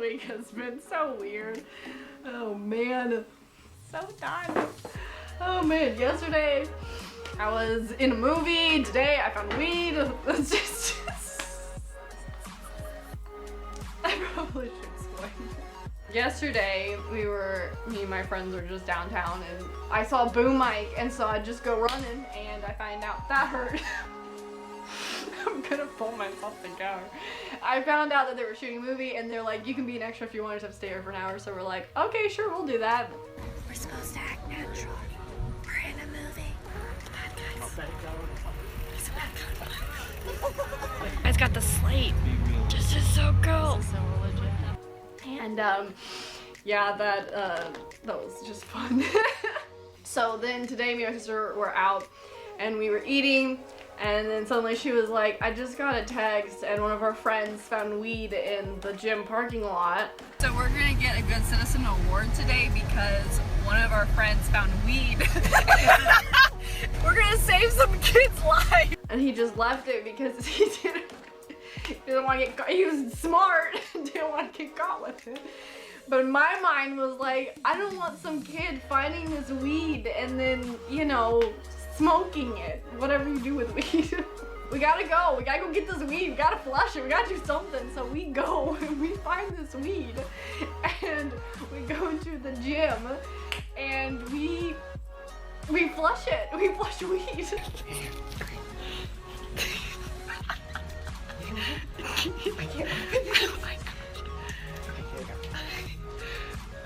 week has been so weird. Oh man, so done. Oh man, yesterday I was in a movie. Today I found weed. It's just I probably should explain. Yesterday me and my friends were just downtown and I saw a boom mic, and so I just go running and I find out that hurt. I'm gonna pull myself together. I found out that they were shooting a movie and they're like, you can be an extra if you want, just have to stay here for an hour. So we're like, okay, sure, we'll do that. We're supposed to act natural. We're in a movie. The bad guys. He's a bad guy. It's got the slate. This is so cool. This is so legit. And yeah, that was just fun. So then today me and my sister were out and we were eating, and then suddenly she was like, I just got a text and one of our friends found weed in the gym parking lot. So we're gonna get a Good Citizen Award today because one of our friends found weed. We're gonna save some kid's life. And he just left it because he didn't want to get caught. He was smart and didn't want to get caught with it. But my mind was like, I don't want some kid finding this weed and then, you know, smoking it. Whatever you do with weed. We gotta go get this weed, we gotta flush it, we gotta do something. So we go and we find this weed and we go into the gym and we flush it. We flush weed. I can't. Oh my gosh. Okay, here we go.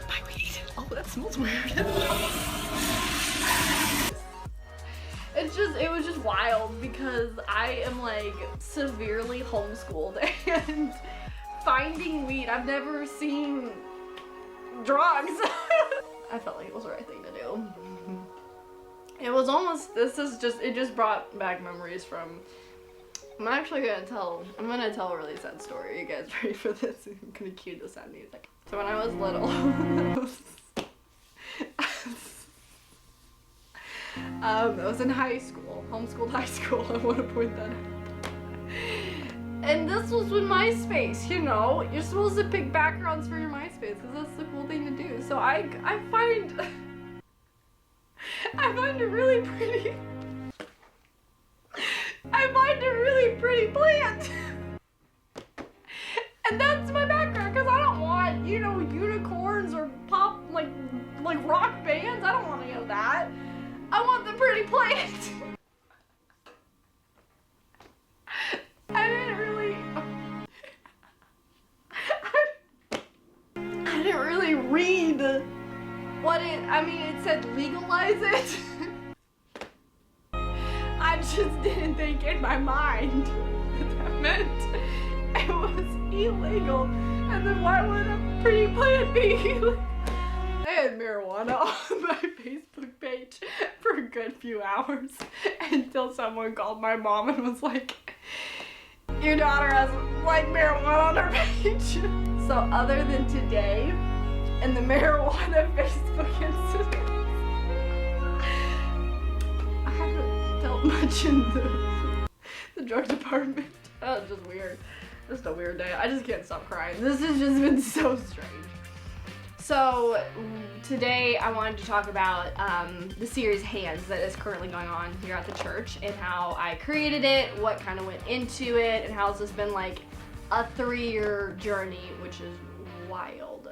My weed. Oh, that smells weird. It was just wild because I am like severely homeschooled and finding weed, I've never seen drugs. I felt like it was the right thing to do. It was almost, it just brought back memories from, I'm gonna tell a really sad story. Are you guys ready for this? I'm gonna cue the sad music. So when I was little, I was in high school, homeschooled high school, I want to point that out. And this was with MySpace, you know, you're supposed to pick backgrounds for your MySpace because that's the cool thing to do. So I find it really pretty. I find a really pretty plant. And that's my background because I don't want, you know, unicorns or pop, like rock bands. I don't want any of that. I want the pretty plant. I didn't really read what it said legalize it. I just didn't think in my mind that meant it was illegal. And then why would a pretty plant be illegal? I had marijuana on my Facebook page for a good few hours until someone called my mom and was like, your daughter has like marijuana on her page. So other than today and the marijuana Facebook incident, I haven't felt much in the drug department. That was just weird. Just a weird day. I just can't stop crying. This has just been so strange. So today I wanted to talk about the series Hands that is currently going on here at the church and how I created it, what kind of went into it, and how it's just been like a 3-year journey, which is wild.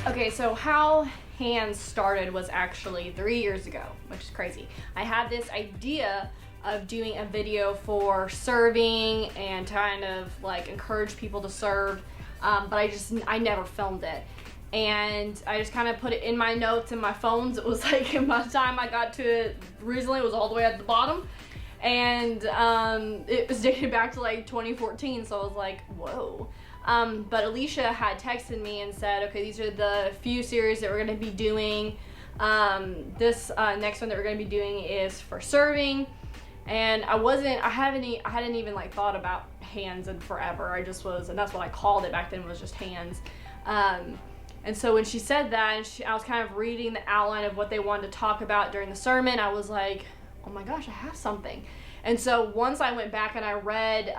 Okay, so how Hands started was actually 3 years ago, which is crazy. I had this idea of doing a video for serving and kind of like encourage people to serve, but I never filmed it. And I just kind of put it in my notes in my phones. It was like, by the time I got to it recently, it was all the way at the bottom. And it was dated back to like 2014, so I was like, whoa. But Alicia had texted me and said, okay, these are the few series that we're gonna be doing. This next one that we're gonna be doing is for serving. And I hadn't even like thought about Hands in forever. I just was, and that's what I called it back then, was just Hands. And so when she said that, and I was kind of reading the outline of what they wanted to talk about during the sermon, I was like, oh my gosh, I have something. And so once I went back and I read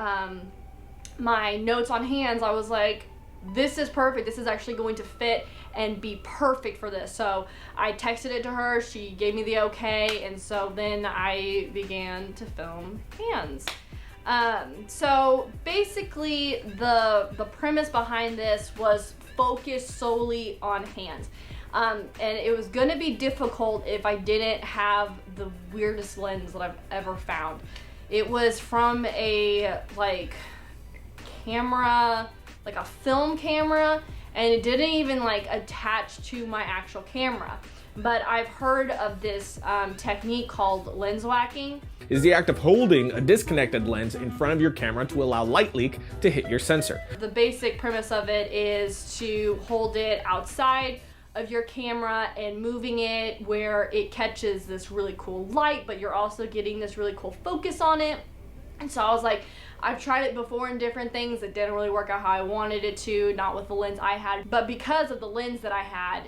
my notes on hands, I was like, this is perfect. This is actually going to fit and be perfect for this. So I texted it to her. She gave me the okay. And so then I began to film hands. So basically the premise behind this was focused solely on hands. And it was gonna be difficult if I didn't have the weirdest lens that I've ever found. It was from a camera, like a film camera, and it didn't even like attach to my actual camera. But I've heard of this technique called lens whacking. Is the act of holding a disconnected lens in front of your camera to allow light leak to hit your sensor. The basic premise of it is to hold it outside of your camera and moving it where it catches this really cool light, but you're also getting this really cool focus on it. And so I was like, I've tried it before in different things. It didn't really work out how I wanted it to, not with the lens I had. But because of the lens that I had,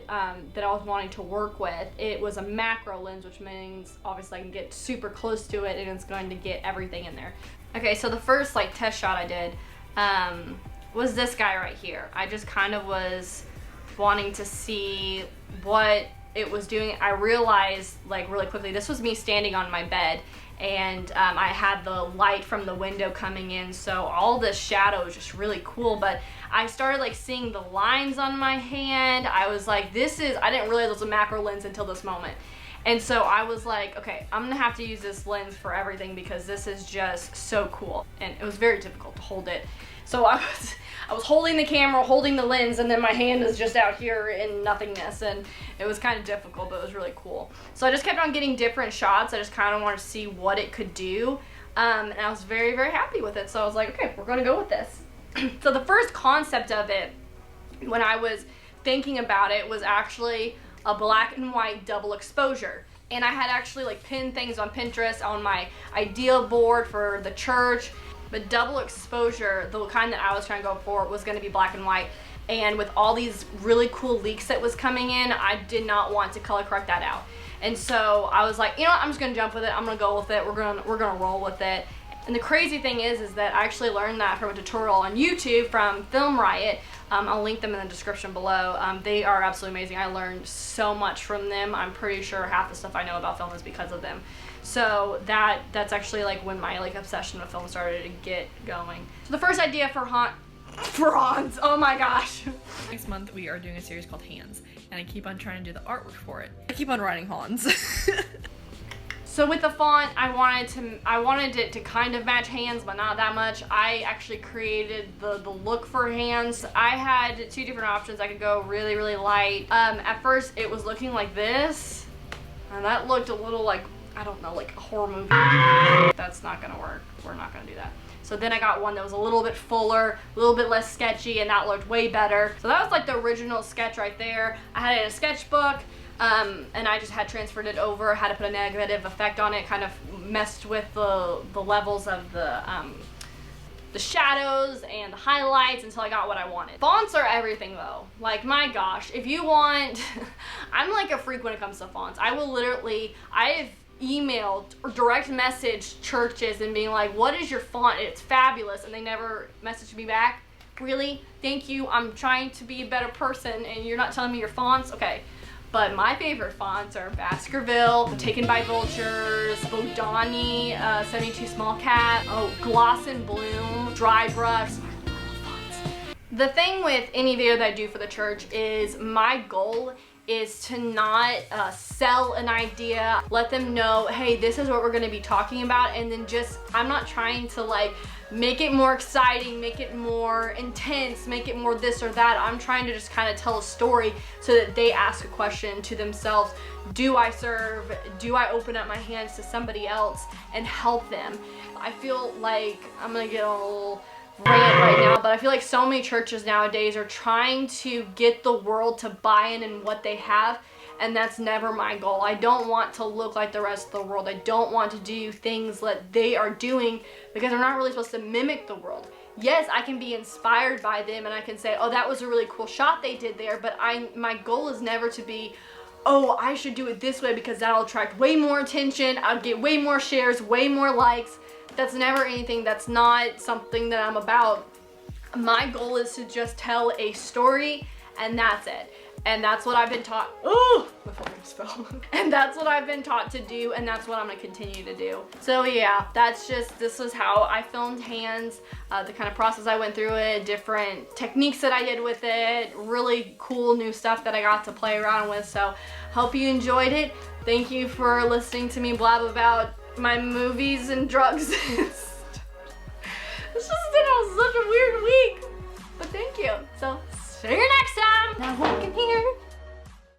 that I was wanting to work with, it was a macro lens, which means obviously I can get super close to it and it's going to get everything in there. Okay, so the first like test shot I did was this guy right here. I just kind of was wanting to see what it was doing. I realized like really quickly, this was me standing on my bed, and I had the light from the window coming in, so all this shadow was just really cool. But I started like seeing the lines on my hand. I was like, I didn't realize it was a macro lens until this moment. And so I was like, okay, I'm gonna have to use this lens for everything because this is just so cool. And it was very difficult to hold it. So I was holding the camera, holding the lens, and then my hand is just out here in nothingness, and it was kind of difficult, but it was really cool. So I just kept on getting different shots. I just kind of wanted to see what it could do, and I was very, very happy with it. So I was like, okay, we're gonna go with this. So the first concept of it, when I was thinking about it, was actually a black and white double exposure. And I had actually like pinned things on Pinterest on my idea board for the church. But double exposure, the kind that I was trying to go for, was going to be black and white. And with all these really cool leaks that was coming in, I did not want to color correct that out. And so I was like, you know what, I'm just going to jump with it. I'm going to go with it. We're going to roll with it. And the crazy thing is that I actually learned that from a tutorial on YouTube from Film Riot. I'll link them in the description below. They are absolutely amazing. I learned so much from them. I'm pretty sure half the stuff I know about film is because of them. So that's actually like when my like obsession with film started to get going. So the first idea for Hans, oh my gosh. Next month we are doing a series called Hands, and I keep on trying to do the artwork for it. I keep on writing Hans. So with the font, I wanted it to kind of match hands, but not that much. I actually created the look for hands. I had two different options. I could go really, really light. At first it was looking like this, and that looked a little like, I don't know, like a horror movie. That's not gonna work. We're not gonna do that. So then I got one that was a little bit fuller, a little bit less sketchy, and that looked way better. So that was like the original sketch right there. I had it in a sketchbook, and I just had transferred it over, had to put a negative effect on it, kind of messed with the levels of the shadows and the highlights until I got what I wanted. Fonts are everything though. Like, my gosh, if you want, I'm like a freak when it comes to fonts. I've emailed or direct messaged churches and being like, what is your font? It's fabulous. And they never messaged me back. Really? Thank you. I'm trying to be a better person and you're not telling me your fonts? Okay. But my favorite fonts are Baskerville, Taken by Vultures, Bodani, 72 Small Cat, Gloss and Bloom, Dry Brush. The thing with any video that I do for the church is my goal is to not sell an idea, let them know, hey, this is what we're gonna be talking about, and then just, I'm not trying to like make it more exciting, make it more intense, make it more this or that. I'm trying to just kind of tell a story so that they ask a question to themselves. Do I serve? Do I open up my hands to somebody else and help them? I feel like, I'm gonna get a little rant right now, but I feel like so many churches nowadays are trying to get the world to buy in what they have, and that's never my goal. I don't want to look like the rest of the world. I don't want to do things that they are doing because I'm not really supposed to mimic the world. Yes, I can be inspired by them and I can say, oh, that was a really cool shot they did there, but my goal is never to be oh, I should do it this way because that'll attract way more attention, I'll get way more shares, way more likes. That's never anything, that's not something that I'm about. My goal is to just tell a story, and that's it. And that's what I've been taught. Oh, my phone just fell. And that's what I've been taught to do, and that's what I'm gonna continue to do. So yeah, this is how I filmed Hands, the kind of process I went through it, different techniques that I did with it, really cool new stuff that I got to play around with. So hope you enjoyed it. Thank you for listening to me blab about my movies and drugs. It's just been such a weird week, but thank you. So see you next time. Now walk in here.